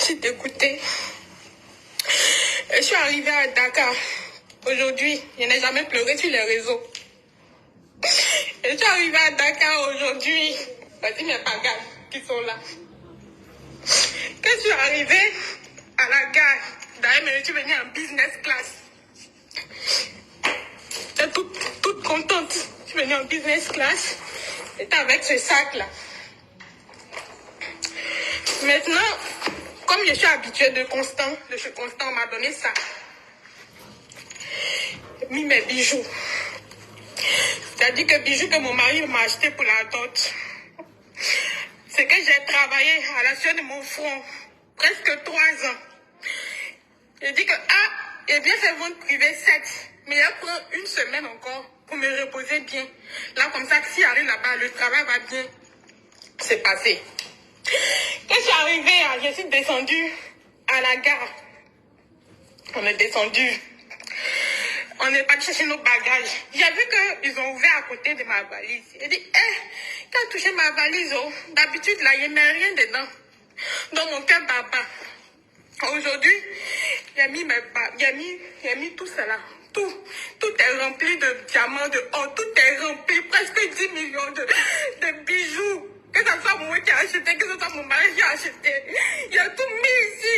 Merci d'écouter. Je suis arrivée à Dakar. Aujourd'hui, je n'ai jamais pleuré sur les réseaux. Je suis arrivée à Dakar aujourd'hui. Voici mes bagages qui sont là. Quand je suis arrivée à la gare, d'ailleurs, je suis venue en business class. J'étais toute contente. Je suis venue en business class. J'étais avec ce sac-là. Maintenant, comme je suis habituée de Constant, on m'a donné ça. J'ai mis mes bijoux. C'est-à-dire que bijoux que mon mari m'a acheté pour la dot. C'est que j'ai travaillé à la sueur de mon front presque 3 ans. J'ai dit que, j'ai bien fait vente privée 7, mais je prends une semaine encore pour me reposer bien. Là, comme ça, si j'arrive là-bas, le travail va bien se passer. Quand je suis arrivée, je suis descendue à la gare. On est descendu. On est parti chercher nos bagages. J'ai vu qu'ils ont ouvert à côté de ma valise. J'ai dit, quand j'ai touché ma valise, d'habitude, là, il n'y a rien dedans. Dans mon cœur baba. Aujourd'hui, j'ai mis tout cela. Tout est rempli de diamants, de or. Tout est rempli. Presque 10 millions de bijoux. Que ce soit moi qui ai acheté, que ce soit mon mari qui a acheté. Il a tout mis ici.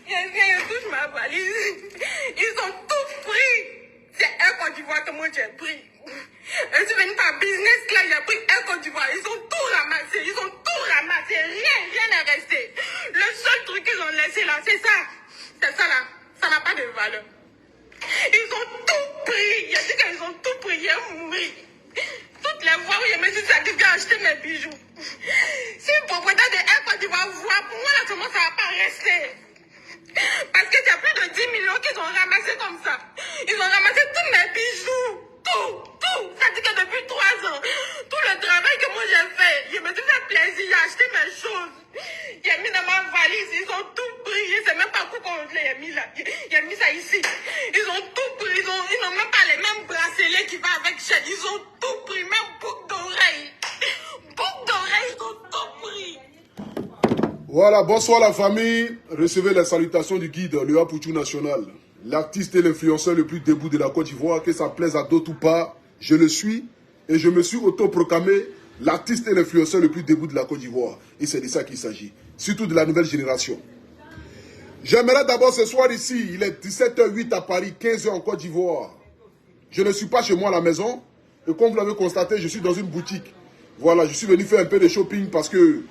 Je touche ma valise. Ils ont tout pris. C'est un Côte d'Ivoire que moi j'ai pris. Je suis venue par business là, j'ai pris un Côte d'Ivoire. Ils ont tout ramassé. Rien n'est resté. Le seul truc qu'ils ont laissé là, c'est ça. C'est ça là. Ça n'a pas de valeur. Ils ont tout pris. J'ai dit qu'ils ont tout pris. J'ai mouru. Toutes les fois où je me suis sacrifiée à acheter mes bijoux. Si le propriétaire de un Côte d'Ivoire voit, pour moi là, seulement ça ne va pas rester. Parce que c'est plus de 10 millions qu'ils ont ramassé comme ça. Ils ont ramassé tous mes bijoux. Tout. Ça dit que depuis 3 ans, tout le travail que moi j'ai fait, je me suis fait plaisir, j'ai acheté mes choses. J'ai mis dans ma valise, ils ont tout pris. Je ne sais même pas pourquoi on l'a mis là. J'ai mis ça ici. Ils ont tout pris. Ils n'ont même pas les mêmes bracelets qui vont avec chaîne. Ils ont tout pris, même boucle d'oreille. Ils ont tout pris. Voilà, bonsoir la famille. Recevez les salutations du guide, le Apoutou National. L'artiste et l'influenceur le plus debout de la Côte d'Ivoire, que ça plaise à d'autres ou pas, je le suis. Et je me suis autoproclamé l'artiste et l'influenceur le plus debout de la Côte d'Ivoire. Et c'est de ça qu'il s'agit. Surtout de la nouvelle génération. J'aimerais d'abord ce soir ici, il est 17h08 à Paris, 15h en Côte d'Ivoire. Je ne suis pas chez moi à la maison. Et comme vous l'avez constaté, je suis dans une boutique. Voilà, je suis venu faire un peu de shopping parce que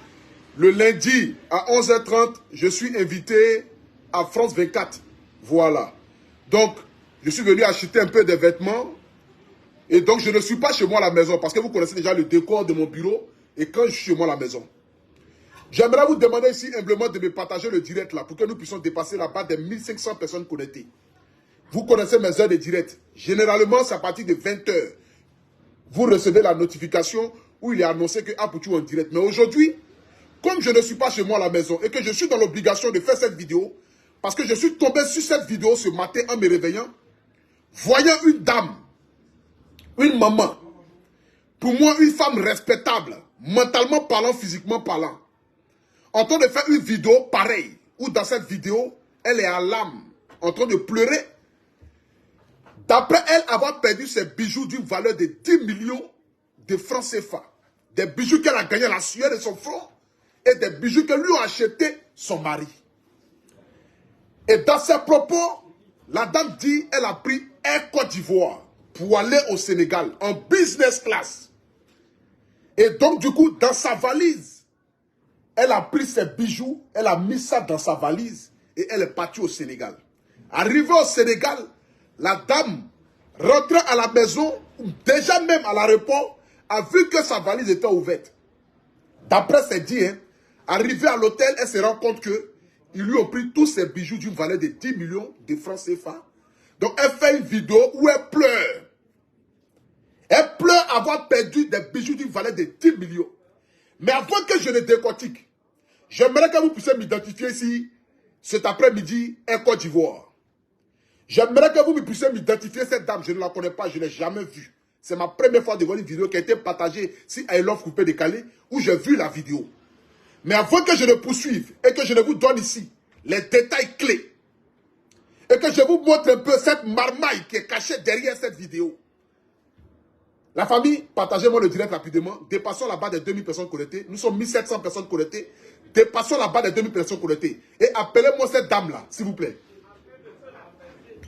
le lundi à 11h30, je suis invité à France 24. Voilà. Donc, je suis venu acheter un peu de vêtements. Et donc, je ne suis pas chez moi à la maison parce que vous connaissez déjà le décor de mon bureau. Et quand je suis chez moi à la maison. J'aimerais vous demander ici humblement de me partager le direct là pour que nous puissions dépasser la barre des 1500 personnes connectées. Vous connaissez mes heures de direct. Généralement, c'est à partir de 20h. Vous recevez la notification où il est annoncé que Apoutou en direct. Mais aujourd'hui, comme je ne suis pas chez moi à la maison et que je suis dans l'obligation de faire cette vidéo, parce que je suis tombé sur cette vidéo ce matin en me réveillant, voyant une dame, une maman, pour moi une femme respectable, mentalement parlant, physiquement parlant, en train de faire une vidéo pareille, où dans cette vidéo, elle est à l'âme, en train de pleurer, d'après elle avoir perdu ses bijoux d'une valeur de 10 millions de francs CFA, des bijoux qu'elle a gagnés à la sueur de son front, et des bijoux que lui a acheté son mari. Et dans ses propos, la dame dit qu'elle a pris Air Côte d'Ivoire pour aller au Sénégal en business class. Et donc du coup, dans sa valise, elle a pris ses bijoux, elle a mis ça dans sa valise et elle est partie au Sénégal. Arrivée au Sénégal, la dame rentrant à la maison, déjà même à l'aéroport, a vu que sa valise était ouverte. D'après ses dits, arrivée à l'hôtel, elle se rend compte que ils lui ont pris tous ses bijoux d'une valeur de 10 millions de francs CFA. Donc elle fait une vidéo où elle pleure. Elle pleure avoir perdu des bijoux d'une valeur de 10 millions. Mais avant que je ne décortique, j'aimerais que vous puissiez m'identifier ici cet après-midi en Côte d'Ivoire. J'aimerais que vous puissiez m'identifier cette dame. Je ne la connais pas, je ne l'ai jamais vue. C'est ma première fois de voir une vidéo qui a été partagée sur I Love Coupé Décalé où j'ai vu la vidéo. Mais avant que je ne poursuive et que je ne vous donne ici les détails clés. Et que je vous montre un peu cette marmaille qui est cachée derrière cette vidéo. La famille, partagez-moi le direct rapidement. Dépassons la barre des 2000 personnes connectées. Nous sommes 1700 personnes connectées. Dépassons la barre des 2000 personnes connectées. Et appelez-moi cette dame-là, s'il vous plaît.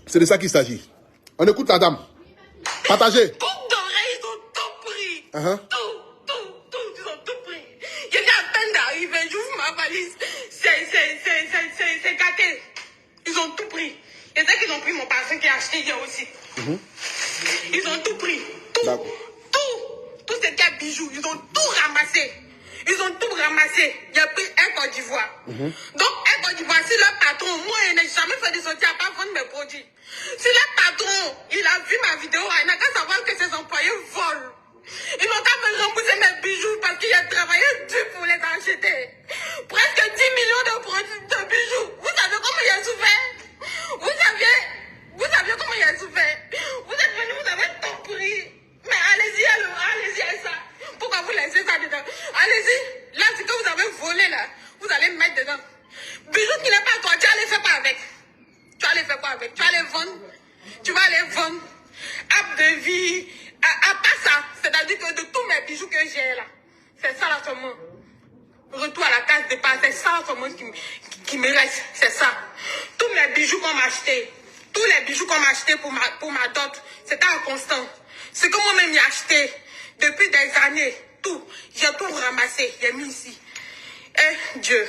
C'est de ça qu'il s'agit. On écoute la dame. Partagez. Tout doré, ils ont tout pris. Tout, ils ont tout pris. Je viens à peine d'arriver, j'ouvre ma valise. C'est gâté. Ils ont tout pris. Et c'est qu'ils ont pris mon parfum qui a acheté hier aussi. Ils ont tout pris. Tout ce qui est bijoux, ils ont tout ramassé. Ils ont tout ramassé. J'ai pris un Côte d'Ivoire. Donc, un Côte d'Ivoire, si le patron, moi, je n'ai jamais fait de sortie à pas vendre mes produits. Si le patron, il a vu ma vidéo, il n'a qu'à savoir que ses employés volent. Ils n'ont qu'à me rembourser mes bijoux parce qu'il a travaillé dur pour les acheter. Presque 10 millions de produits de bijoux. Vous savez comment il a souffert? Vous saviez comment il a souffert? Vous êtes venus, vous avez tout pris. Mais allez-y, allez-y, ça. Pourquoi vous laissez ça dedans? Allez-y. Là, ce que vous avez volé, là, vous allez mettre dedans. Bijoux qui n'est pas à toi, tu vas les faire quoi avec? Tu vas les faire quoi avec? Tu vas les vendre? Tu vas les vendre? App de vie. À part ça, c'est-à-dire que de tous mes bijoux que j'ai là, c'est ça là seulement. Retour à la case départ, c'est ça là seulement qui me reste. C'est ça. Tous mes bijoux qu'on m'a acheté, tous les bijoux qu'on m'a acheté pour ma dot, c'était en constant. Ce que moi-même j'ai acheté depuis des années, tout, j'ai tout ramassé, j'ai mis ici. Eh Dieu,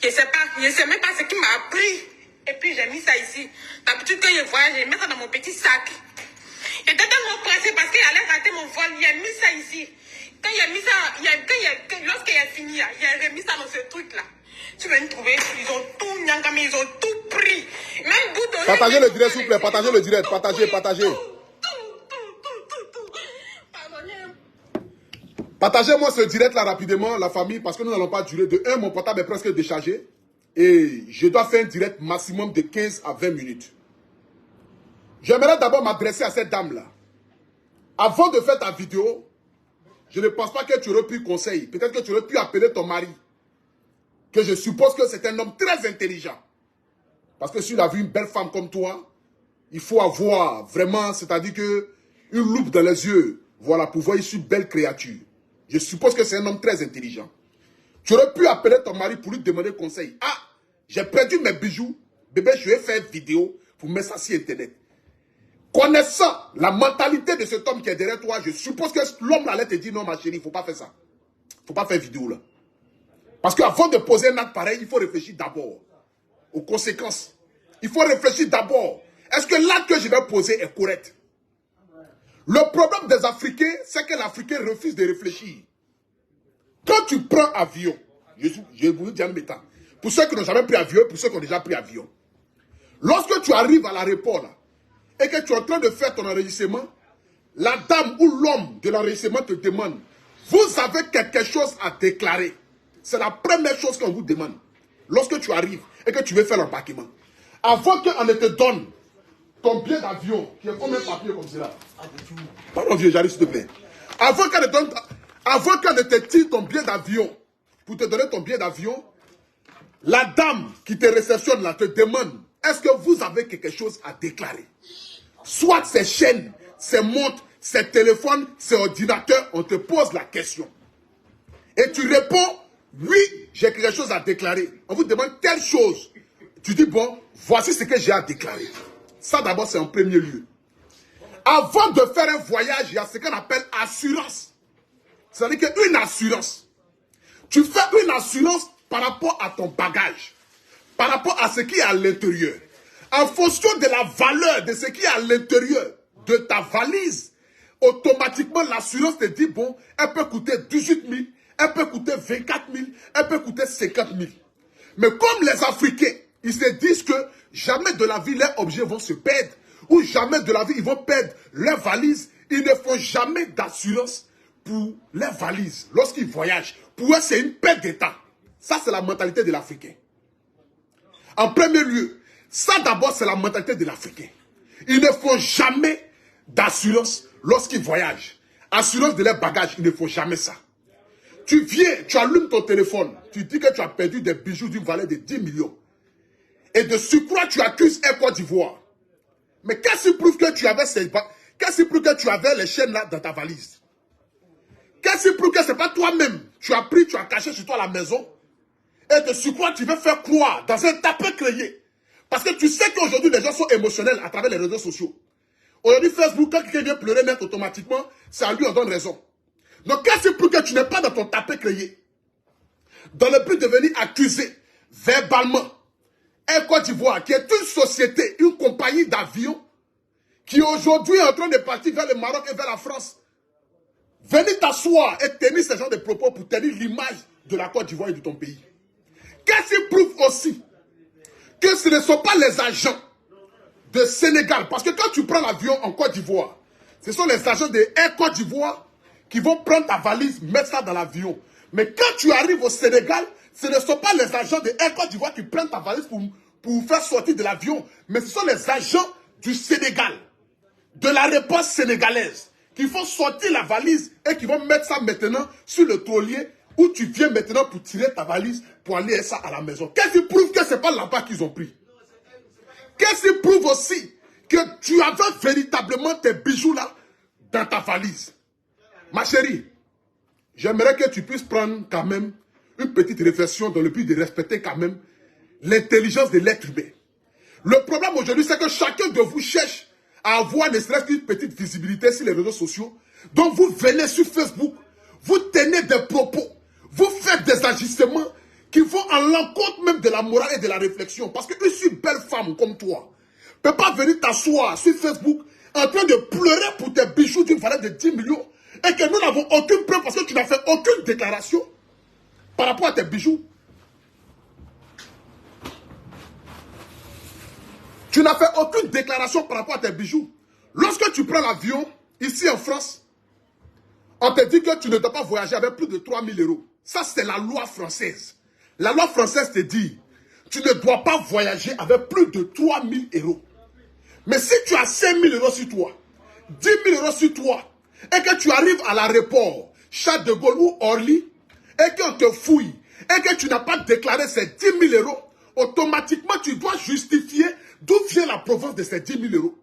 je sais même pas ce qui m'a appris. Et puis j'ai mis ça ici. D'habitude quand je voyage, je mets ça dans mon petit sac. J'étais tellement pressé parce qu'il allait rater mon vol, j'ai mis ça ici. Quand j'ai mis ça, lorsqu'il a fini, j'ai remis ça dans ce truc-là. Tu vas me trouver, ils ont tout nyangami, ils ont tout pris. Même bout de... Partagez le direct, s'il vous plaît, partagez le direct, partagez. Partagez-moi ce direct-là rapidement, la famille, parce que nous n'allons pas durer. De 1, mon portable est presque déchargé. Et je dois faire un direct maximum de 15 à 20 minutes. J'aimerais d'abord m'adresser à cette dame-là. Avant de faire ta vidéo, je ne pense pas que tu aurais pu conseiller. Peut-être que tu aurais pu appeler ton mari. Que je suppose que c'est un homme très intelligent. Parce que s'il a vu une belle femme comme toi, il faut avoir vraiment, c'est-à-dire que une loupe dans les yeux, voilà, pour voir ici une belle créature. Je suppose que c'est un homme très intelligent. Tu aurais pu appeler ton mari pour lui demander conseil. Ah, j'ai perdu mes bijoux. Bébé, je vais faire une vidéo pour mettre ça sur Internet. Connaissant la mentalité de cet homme qui est derrière toi, je suppose que l'homme allait te dire non, ma chérie, il ne faut pas faire ça. Il ne faut pas faire vidéo là. Parce qu'avant de poser un acte pareil, il faut réfléchir d'abord aux conséquences. Il faut réfléchir d'abord. Est-ce que l'acte que je vais poser est correct? Le problème des Africains, c'est que l'Africain refuse de réfléchir. Quand tu prends avion, je vous dis en mettant, pour ceux qui n'ont jamais pris avion, pour ceux qui ont déjà pris avion, lorsque tu arrives à l'aéroport là, et que tu es en train de faire ton enregistrement, la dame ou l'homme de l'enregistrement te demande, vous avez quelque chose à déclarer. C'est la première chose qu'on vous demande. Lorsque tu arrives et que tu veux faire l'embarquement. Avant qu'on ne te donne ton billet d'avion, qui est comme un papier comme cela. Pardon vieux, j'arrive s'il te plaît. Avant qu'on ne te tire ton billet d'avion, pour te donner ton billet d'avion, la dame qui te réceptionne là te demande, est-ce que vous avez quelque chose à déclarer? Soit ces chaînes, ces montres, ces téléphones, ces ordinateurs, on te pose la question. Et tu réponds, oui, j'ai quelque chose à déclarer. On vous demande telle chose. Tu dis, bon, voici ce que j'ai à déclarer. Ça d'abord, c'est en premier lieu. Avant de faire un voyage, il y a ce qu'on appelle assurance. C'est-à-dire qu'une assurance. Tu fais une assurance par rapport à ton bagage. Par rapport à ce qui est à l'intérieur. En fonction de la valeur de ce qui est à l'intérieur de ta valise, automatiquement l'assurance te dit, bon, elle peut coûter 18 000, elle peut coûter 24 000, elle peut coûter 50 000. Mais comme les Africains, ils se disent que jamais de la vie leurs objets vont se perdre, ou jamais de la vie ils vont perdre leurs valises, ils ne font jamais d'assurance pour leurs valises lorsqu'ils voyagent. Pour eux, c'est une perte d'état. Ça, c'est la mentalité de l'Africain. En premier lieu, ça d'abord, c'est la mentalité de l'Africain. Ils ne font jamais d'assurance lorsqu'ils voyagent. Assurance de leurs bagages, ils ne font jamais ça. Tu viens, tu allumes ton téléphone, tu dis que tu as perdu des bijoux d'une valeur de 10 millions. Et de surcroît, tu accuses Air Côte d'Ivoire. Mais qu'est-ce qui prouve que tu avais les chaînes là dans ta valise? Qu'est-ce qui prouve que ce n'est pas toi-même? Tu as pris, tu as caché chez toi à la maison. Et de surcroît, tu veux faire croire dans un tapé créé. Parce que tu sais qu'aujourd'hui, les gens sont émotionnels à travers les réseaux sociaux. Aujourd'hui, Facebook, quand quelqu'un vient pleurer net automatiquement, c'est à lui on donne raison. Donc, qu'est-ce qui prouve que tu n'es pas dans ton tapé créé? Dans le but de venir accuser verbalement Air Côte d'Ivoire, qui est une société, une compagnie d'avions, qui aujourd'hui est en train de partir vers le Maroc et vers la France. Venez t'asseoir et tenir ce genre de propos pour tenir l'image de la Côte d'Ivoire et de ton pays. Qu'est-ce qui prouve aussi que ce ne sont pas les agents de Sénégal? Parce que quand tu prends l'avion en Côte d'Ivoire, ce sont les agents de Air Côte d'Ivoire qui vont prendre ta valise, mettre ça dans l'avion. Mais quand tu arrives au Sénégal, ce ne sont pas les agents de Air Côte d'Ivoire qui prennent ta valise pour faire sortir de l'avion. Mais ce sont les agents du Sénégal, de la réponse sénégalaise, qui font sortir la valise et qui vont mettre ça maintenant sur le taulier où tu viens maintenant pour tirer ta valise pour aller ça à la maison. Qu'est-ce qui prouve que ce n'est pas là-bas qu'ils ont pris? Qu'est-ce qui prouve aussi que tu avais véritablement tes bijoux là dans ta valise? Ma chérie, j'aimerais que tu puisses prendre quand même une petite réflexion dans le but de respecter quand même l'intelligence de l'être humain. Le problème aujourd'hui, c'est que chacun de vous cherche à avoir ne serait-ce qu'une petite visibilité sur les réseaux sociaux. Donc vous venez sur Facebook, vous tenez des propos, vous faites des agissements qui vont à l'encontre même de la morale et de la réflexion. Parce qu'une si belle femme comme toi ne peut pas venir t'asseoir sur Facebook en train de pleurer pour tes bijoux d'une valeur de 10 millions et que nous n'avons aucune preuve parce que tu n'as fait aucune déclaration par rapport à tes bijoux. Tu n'as fait aucune déclaration par rapport à tes bijoux. Lorsque tu prends l'avion, ici en France, on te dit que tu ne dois pas voyager avec plus de 3 000 euros. Ça, c'est la loi française. La loi française te dit, tu ne dois pas voyager avec plus de 3 000 euros. Mais si tu as 5 000 euros sur toi, 10 000 euros sur toi, et que tu arrives à l'aéroport, Charles de Gaulle ou Orly, et qu'on te fouille, et que tu n'as pas déclaré ces 10 000 euros, automatiquement, tu dois justifier d'où vient la provenance de ces 10 000 euros.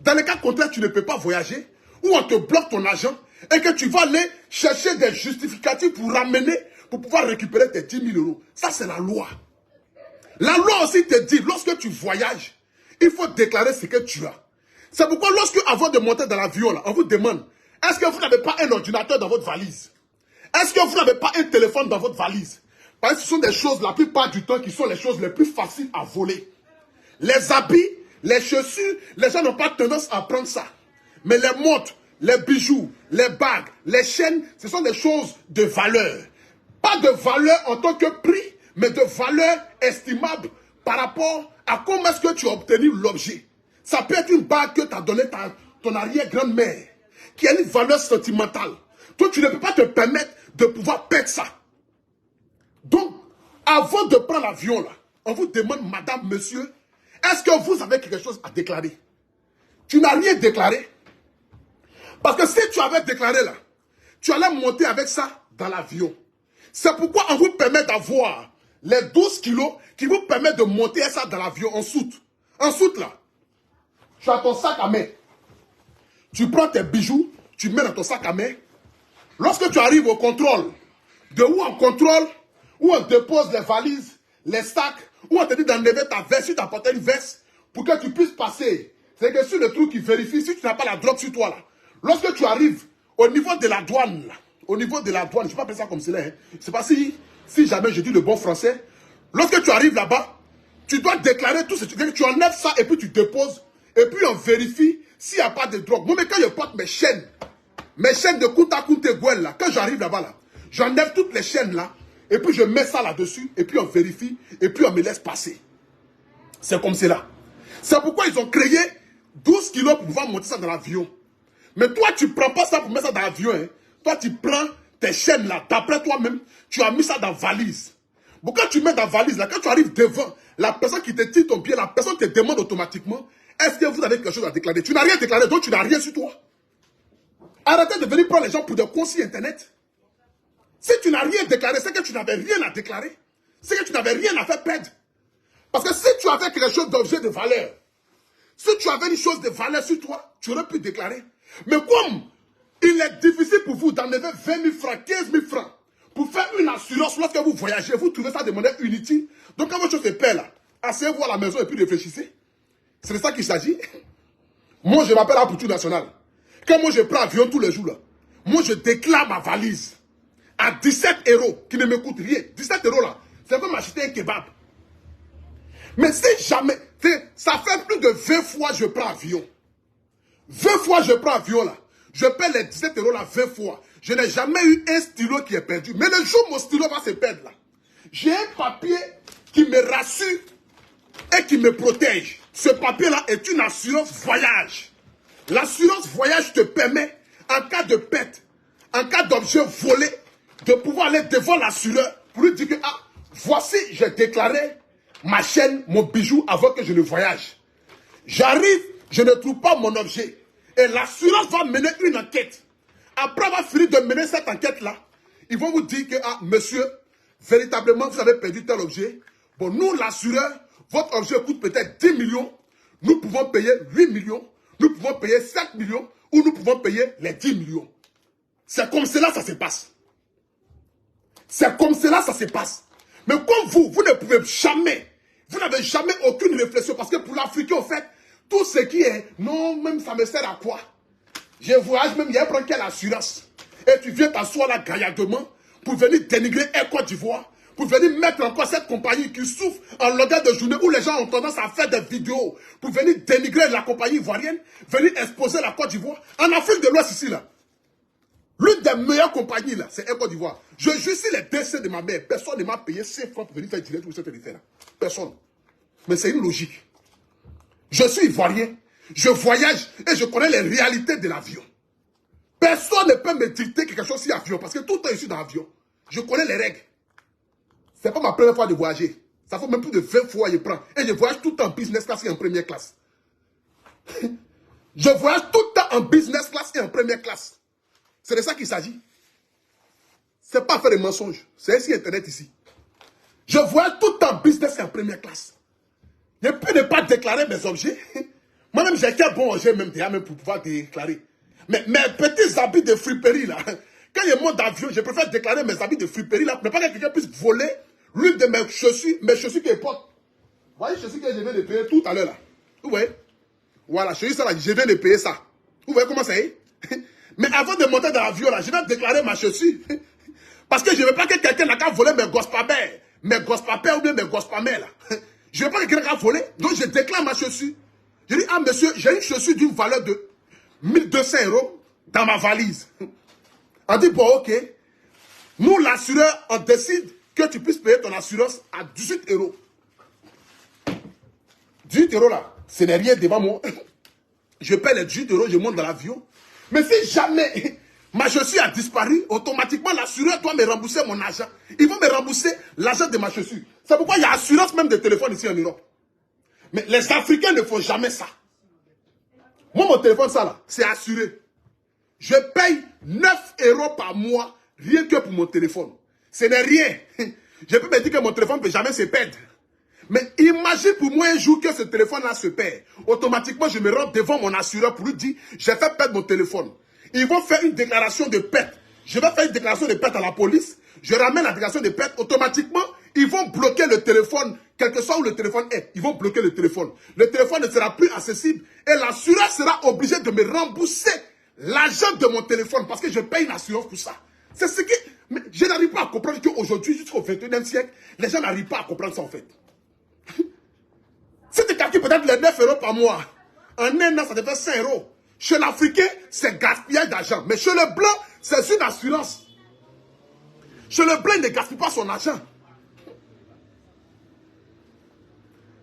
Dans le cas contraire, tu ne peux pas voyager, ou on te bloque ton argent, et que tu vas aller chercher des justificatifs pour ramener, pour pouvoir récupérer tes 10 000 euros. Ça, c'est la loi. La loi aussi te dit, lorsque tu voyages, il faut déclarer ce que tu as. C'est pourquoi lorsque, avant de monter dans l'avion, on vous demande, est-ce que vous n'avez pas un ordinateur dans votre valise? Est-ce que vous n'avez pas un téléphone dans votre valise? Parce que ce sont des choses, la plupart du temps, qui sont les choses les plus faciles à voler. Les habits, les chaussures, les gens n'ont pas tendance à prendre ça. Mais les montres, les bijoux, les bagues, les chaînes, ce sont des choses de valeur. Pas de valeur en tant que prix, mais de valeur estimable par rapport à comment est-ce que tu as obtenu l'objet. Ça peut être une bague que tu as donnée à ton arrière-grand-mère, qui a une valeur sentimentale. Toi, tu ne peux pas te permettre de pouvoir perdre ça. Donc, avant de prendre l'avion, là, on vous demande, madame, monsieur, est-ce que vous avez quelque chose à déclarer? Tu n'as rien déclaré. Parce que si tu avais déclaré là, tu allais monter avec ça dans l'avion. C'est pourquoi on vous permet d'avoir les 12 kilos qui vous permettent de monter ça dans l'avion en soute. En soute là, tu as ton sac à main. Tu prends tes bijoux, tu mets dans ton sac à main. Lorsque tu arrives au contrôle, de où on contrôle, où on dépose les valises, les sacs, où on te dit d'enlever ta veste, si tu as porté une veste, pour que tu puisses passer. C'est que sur le truc qui vérifie, si tu n'as pas la drogue sur toi là, lorsque tu arrives au niveau de la douane, là, au niveau de la douane, je ne vais pas appeler ça comme cela, hein. Je ne sais pas si jamais je dis le bon français. Lorsque tu arrives là-bas, tu dois déclarer tout ce que tu enlèves ça et puis tu déposes. Et puis on vérifie s'il n'y a pas de drogue. Moi, mais quand je porte mes chaînes de Kunta Kunte Gouel là, quand j'arrive là-bas là, j'enlève toutes les chaînes là, et puis je mets ça là-dessus, et puis on vérifie, et puis on me laisse passer. C'est comme cela. C'est pourquoi ils ont créé 12 kilos pour pouvoir monter ça dans l'avion. Mais toi, tu ne prends pas ça pour mettre ça dans l'avion. Hein. Toi, tu prends tes chaînes là, d'après toi-même, tu as mis ça dans la valise. Bon, quand tu mets dans la valise là, quand tu arrives devant, la personne qui te tire ton pied, la personne te demande automatiquement, est-ce que vous avez quelque chose à déclarer? Tu n'as rien déclaré, donc tu n'as rien sur toi. Arrêtez de venir prendre les gens pour des consignes internet. Si tu n'as rien déclaré, c'est que tu n'avais rien à déclarer. C'est que tu n'avais rien à faire perdre. Parce que si tu avais quelque chose d'objet de valeur, si tu avais une chose de valeur sur toi, tu aurais pu déclarer. Mais comme il est difficile pour vous d'enlever 20 000 francs, 15 000 francs, pour faire une assurance lorsque vous voyagez, vous trouvez ça de monnaie inutile. Donc quand votre chose se perd là, asseyez-vous à la maison et puis réfléchissez. C'est de ça qu'il s'agit. Moi, je m'appelle Apoutou National. Quand moi je prends l'avion tous les jours là, moi je déclare ma valise à 17 €, qui ne me coûte rien. 17 € là, c'est comme acheter un kebab. Mais si jamais, ça fait plus de 20 fois que je prends avion. 20 fois je prends avion là. Je paie les 17 € là 20 fois. Je n'ai jamais eu un stylo qui est perdu. Mais le jour où mon stylo va se perdre là, j'ai un papier qui me rassure et qui me protège. Ce papier là est une assurance voyage. L'assurance voyage te permet, en cas de perte, en cas d'objet volé, de pouvoir aller devant l'assureur pour lui dire que, ah, voici, j'ai déclaré ma chaîne, mon bijou avant que je ne voyage. J'arrive, je ne trouve pas mon objet. Et l'assurance va mener une enquête. Après avoir fini de mener cette enquête-là, ils vont vous dire que, ah, monsieur, véritablement, vous avez perdu tel objet. Bon, nous, l'assureur, votre objet coûte peut-être 10 millions. Nous pouvons payer 8 millions. Nous pouvons payer 7 millions. Ou nous pouvons payer les 10 millions. C'est comme cela ça se passe. C'est comme cela ça se passe. Mais comme vous ne pouvez jamais, vous n'avez jamais aucune réflexion. Parce que pour l'Africain, en fait, tout ce qui est, non, même ça me sert à quoi? Je voyage même, il y a un problème qui est l'assurance. Et tu viens t'asseoir là gaillardement pour venir dénigrer Air Côte d'Ivoire, pour venir mettre encore cette compagnie qui souffre en longueur de journée où les gens ont tendance à faire des vidéos pour venir dénigrer la compagnie ivoirienne, venir exposer la Côte d'Ivoire. En Afrique de l'Ouest ici là, l'une des meilleures compagnies là, c'est Air Côte d'Ivoire. Je justice les décès de ma mère. Personne ne m'a payé 5 francs pour venir faire direct ou cette là. Personne. Mais c'est une logique. Je suis ivoirien. Je voyage et je connais les réalités de l'avion. Personne ne peut me dicter quelque chose sur l'avion parce que tout le temps je suis dans l'avion. Je connais les règles. Ce n'est pas ma première fois de voyager. Ça fait même plus de 20 fois que je prends. Et je voyage tout le temps en business class et en première classe. Je voyage tout le temps en business class et en première classe. C'est de ça qu'il s'agit. Ce n'est pas faire des mensonges. C'est ici Internet ici. Je voyage tout le temps en business et en première classe. Je peux ne pas déclarer mes objets. Moi-même, j'ai qu'un bon objet même déjà même pour pouvoir déclarer. Mais mes petits habits de friperie là, quand je monte d'avion, je préfère déclarer mes habits de friperie là, pour ne pas que quelqu'un puisse voler l'une de mes chaussures qui portent. Vous voyez les chaussures que je viens de payer tout à l'heure là. Vous voyez? Voilà, chaussures ça là, je viens de payer ça. Vous voyez comment ça est? Mais avant de monter dans l'avion là, je vais déclarer ma chaussure. Parce que je ne veux pas que quelqu'un n'a qu'à voler mes gospamers. Mes gospamers ou bien mes gospamers là. Je ne veux pas que quelqu'un n'a qu'à voler. Donc je déclare ma chaussure. Je dis, ah monsieur, j'ai une chaussure d'une valeur de 1200 € dans ma valise. On dit, bon ok. Nous l'assureur, on décide que tu puisses payer ton assurance à 18 €. 18 € là, ce n'est rien devant moi. Je paie les 18 €, je monte dans l'avion. Mais si jamais ma chaussure a disparu, automatiquement l'assureur doit me rembourser mon argent. Ils vont me rembourser l'argent de ma chaussure. C'est pourquoi il y a assurance même de téléphone ici en Europe. Mais les Africains ne font jamais ça. Moi, mon téléphone, ça là, c'est assuré. Je paye 9 € par mois, rien que pour mon téléphone. Ce n'est rien. Je peux me dire que mon téléphone ne peut jamais se perdre. Mais imagine pour moi un jour que ce téléphone-là se perd. Automatiquement, je me rends devant mon assureur pour lui dire, j'ai fait perdre mon téléphone. Ils vont faire une déclaration de perte. Je vais faire une déclaration de perte à la police. Je ramène la déclaration de perte. Automatiquement, ils vont bloquer le téléphone. Quel que soit où le téléphone est, ils vont bloquer le téléphone. Le téléphone ne sera plus accessible. Et l'assureur sera obligé de me rembourser l'argent de mon téléphone. Parce que je paye une assurance pour ça. C'est ce qui... Mais je n'arrive pas à comprendre qu'aujourd'hui, jusqu'au 21e siècle, les gens n'arrivent pas à comprendre ça en fait. Si tu calcules peut-être les 9 € par mois, en un an, ça te fait 5 €. Chez l'Africain, c'est gaspillage d'argent. Mais chez le blanc, c'est une assurance. Chez le blanc, il ne gaspille pas son argent.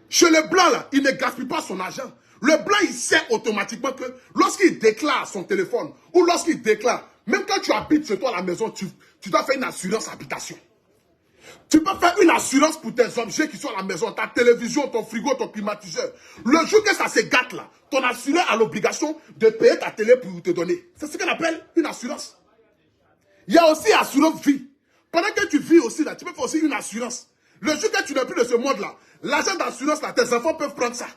Chez le blanc, là, il ne gaspille pas son argent. Le blanc, il sait automatiquement que lorsqu'il déclare son téléphone, ou lorsqu'il déclare, même quand tu habites chez toi à la maison, tu dois faire une assurance habitation. Tu peux faire une assurance pour tes objets qui sont à la maison, ta télévision, ton frigo, ton climatiseur. Le jour que ça se gâte là, ton assureur a l'obligation de payer ta télé pour te donner. C'est ce qu'on appelle une assurance. Il y a aussi assurance vie. Pendant que tu vis aussi là, tu peux faire aussi une assurance. Le jour que tu n'es plus de ce monde-là, l'argent d'assurance, là, tes enfants peuvent prendre ça.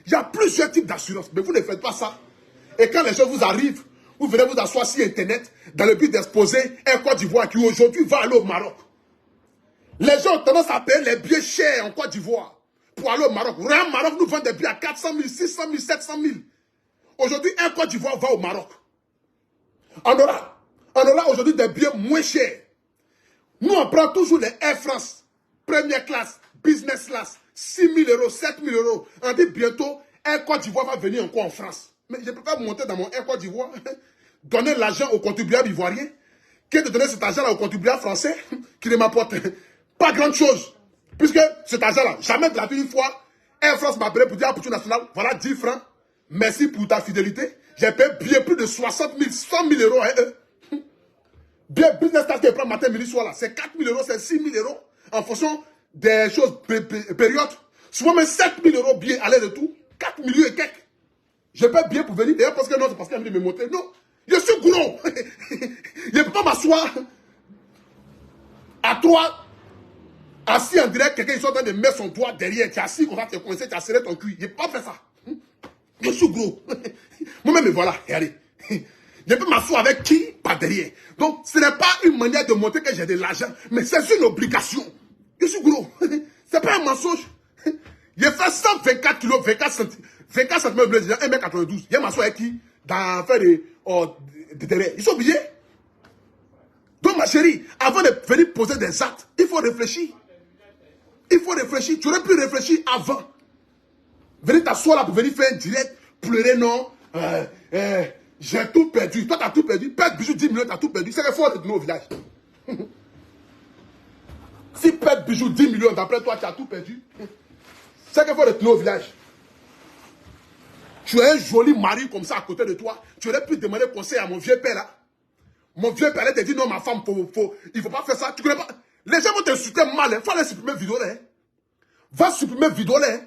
Il y a plusieurs types d'assurance, mais vous ne faites pas ça. Et quand les gens vous arrivent, vous venez vous asseoir sur Internet dans le but d'exposer un Côte d'Ivoire qui aujourd'hui va aller au Maroc. Les gens ont tendance à payer les billets chers en Côte d'Ivoire pour aller au Maroc. Real Maroc nous vend des billets à 400 000, 600 000, 700 000. Aujourd'hui, un Côte d'Ivoire va au Maroc. On aura aujourd'hui des billets moins chers. Nous, on prend toujours les Air France, première classe, business class, 6 000 euros, 7 000 euros. On dit bientôt, un Côte d'Ivoire va venir encore en France. Mais je ne peux pas monter dans mon Air Côte d'Ivoire, donner l'argent aux contribuables ivoiriens, que de donner cet argent-là aux contribuables français, qui ne m'apporte pas grand-chose. Puisque cet argent-là, jamais de la vie une fois, Air France m'a appelé pour dire à Poutou National, voilà 10 francs, merci pour ta fidélité. J'ai payé bien plus de 60 000, 100 000 euros à eux. Bien, business class qui prend matin, midi, soir là, c'est 4 000 euros, c'est 6 000 euros, en fonction des choses, périodes. Souvent même 7 000 euros bien aller-retour, 4 millions et quelques. Je paie bien pour venir, d'ailleurs parce que non, c'est parce qu'elle me monter. Non, je suis gros. Je ne peux pas m'asseoir à 3, assis en direct, quelqu'un est en train de mettre son doigt derrière, tu es assis comme ça, tu es coincé, tu as serré ton cul. Je ne peux pas faire ça. Je suis gros. Moi-même, me voilà, regardez. Je peux m'asseoir avec qui? Pas derrière. Donc, ce n'est pas une manière de montrer que j'ai de l'argent, mais c'est une obligation. Je suis gros. Ce n'est pas un mensonge. J'ai fait 124 kilos, 24 cm, 1m92. Je m'assois avec qui? Dans faire de derrière. Ils sont obligés. Donc, ma chérie, avant de venir poser des actes, il faut réfléchir. Il faut réfléchir. Tu aurais pu réfléchir avant. Venir t'asseoir là pour venir faire un direct, pleurer, non. J'ai tout perdu. Toi, tu as tout perdu. Pète bijou 10 millions, tu as tout perdu. C'est qu'il faut retourner au village. Si pète bijou 10 millions, d'après toi, tu as tout perdu. C'est qu'il faut retourner au village. Tu as un joli mari comme ça à côté de toi. Tu aurais pu demander conseil à mon vieux père là. Mon vieux père te dit non, ma femme, il ne faut pas faire ça. Tu connais pas. Les gens vont t'insulter mal. Il faut aller supprimer vidéo là. Va supprimer vidéo là.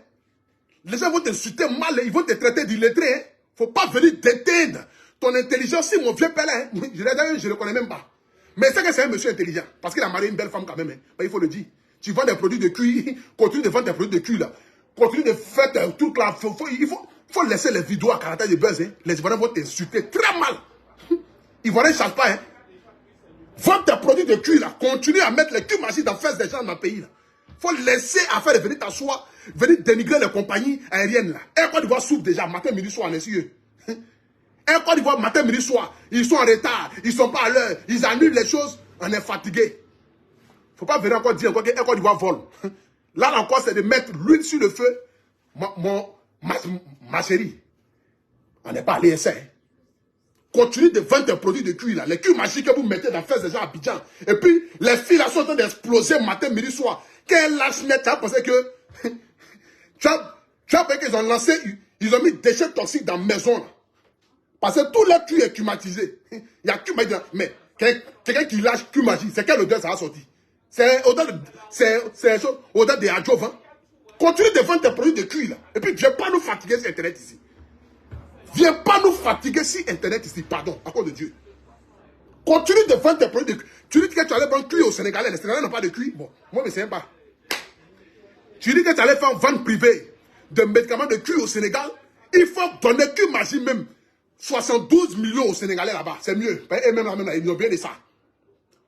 Les gens vont t'insulter mal. Ils vont te traiter d'illettré. Il ne faut pas venir déteindre ton intelligence. Si mon vieux père là, je ne le connais même pas. Mais c'est que c'est un monsieur intelligent. Parce qu'il a marié une belle femme quand même. Ben, il faut le dire. Tu vends des produits de cuir. Continue de vendre des produits de cuir là. Continue de faire des trucs là. Il faut laisser les vidéos à caractère de buzz. Hein. Les Ivoiriens vont t'insulter très mal. Ivoiriens ne savent pas. Hein. Vends tes produits de cuir là. Continue à mettre les culs magiques dans les fesses des gens dans le pays là. Il faut laisser affaire de venir t'asseoir, venir dénigrer les compagnies aériennes là. Un Côte d'Ivoire souffre déjà matin, midi, soir, messieurs. Un Côte d'Ivoire matin, midi, soir. Ils sont en retard, ils ne sont pas à l'heure, ils annulent les choses, on est fatigué. Il ne faut pas venir encore dire qu'un Côte d'Ivoire vole. Là encore, c'est de mettre l'huile sur le feu. Ma chérie, on n'est pas à l'ESA. Continue de vendre des produits de cuir là. Les cuirs magiques que vous mettez dans les fesses des gens à Abidjan. Et puis, les filles là sont en train d'exploser matin, midi, soir. Quel lâche net, tu as pensé que... tu as pensé qu'ils ont lancé... Ils ont mis des déchets toxiques dans la maison là. Parce que tout le cuir est climatisé. Il y a climatisé. Mais quelqu'un qui lâche cuir magique, c'est quelle odeur ça va sortir? C'est odeur de adjuvant. Continue de vendre des produits de cuir là. Et puis, viens pas nous fatiguer sur Internet ici. Viens pas nous fatiguer sur Internet ici. Pardon, à cause de Dieu. Continue de vendre des produits de cuir. Tu dis que tu allais vendre cuir au Sénégalais. Les Sénégalais n'ont pas de cuir. Bon, moi, je ne sais pas. Tu dis que tu allais faire une vente privée de médicaments de cuir au Sénégal. Il faut donner cuir magique même. 72 millions au Sénégalais là-bas. C'est mieux. Et même là, ils ont bien dit ça.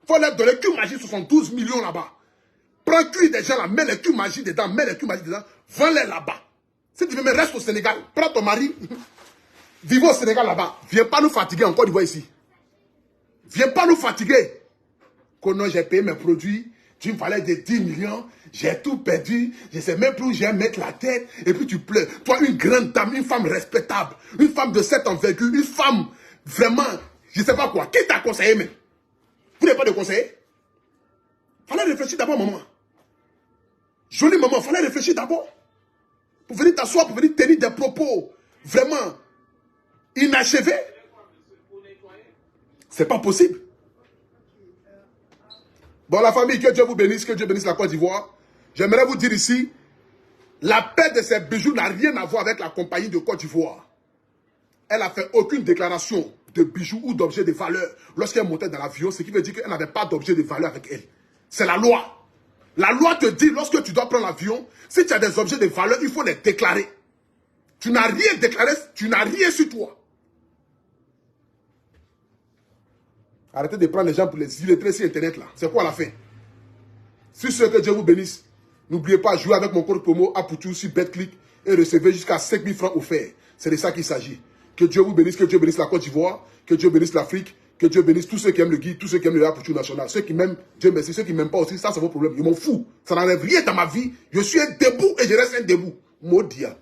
Il faut leur donner cuir magique 72 millions là-bas. Prends cuir des gens là, mets les cuir magique dedans, vends-les là-bas. Si tu veux, mais reste au Sénégal. Prends ton mari. Vivez au Sénégal là-bas. Viens pas nous fatiguer encore d'Ivoire ici. Viens pas nous fatiguer. Que non, j'ai payé mes produits. Tu me fallait des 10 millions. J'ai tout perdu. Je ne sais même plus où j'ai à mettre la tête. Et puis tu pleures. Toi, une grande dame, une femme respectable. Une femme de cette envergure. Une femme vraiment, je ne sais pas quoi. Qui t'a conseillé même? Vous n'avez pas de conseiller? Fallait réfléchir d'abord, maman. Jolie maman, fallait réfléchir d'abord. Pour venir t'asseoir, pour venir tenir des propos vraiment inachevés. C'est pas possible. Bon, la famille, que Dieu vous bénisse, que Dieu bénisse la Côte d'Ivoire. J'aimerais vous dire ici, la paix de ces bijoux n'a rien à voir avec la compagnie de Côte d'Ivoire. Elle n'a fait aucune déclaration de bijoux ou d'objets de valeur lorsqu'elle montait dans l'avion, ce qui veut dire qu'elle n'avait pas d'objet de valeur avec elle. C'est la loi. La loi te dit, lorsque tu dois prendre l'avion, si tu as des objets de valeur, il faut les déclarer. Tu n'as rien déclaré, tu n'as rien sur toi. Arrêtez de prendre les gens pour les illustrer sur Internet là. C'est quoi la fin? Sur ce, que Dieu vous bénisse. N'oubliez pas, jouer avec mon code promo Apoutou sur BetClick et recevez jusqu'à 5 000 francs offerts. C'est de ça qu'il s'agit. Que Dieu vous bénisse, que Dieu bénisse la Côte d'Ivoire, que Dieu bénisse l'Afrique, que Dieu bénisse tous ceux qui aiment le guide, tous ceux qui aiment le Apoutou national. Ceux qui m'aiment, Dieu merci. Ceux qui ne m'aiment pas aussi, ça c'est vos problèmes. Ils m'en foutent. Ça n'enlève rien dans ma vie. Je suis un debout et je reste un debout. Maudia.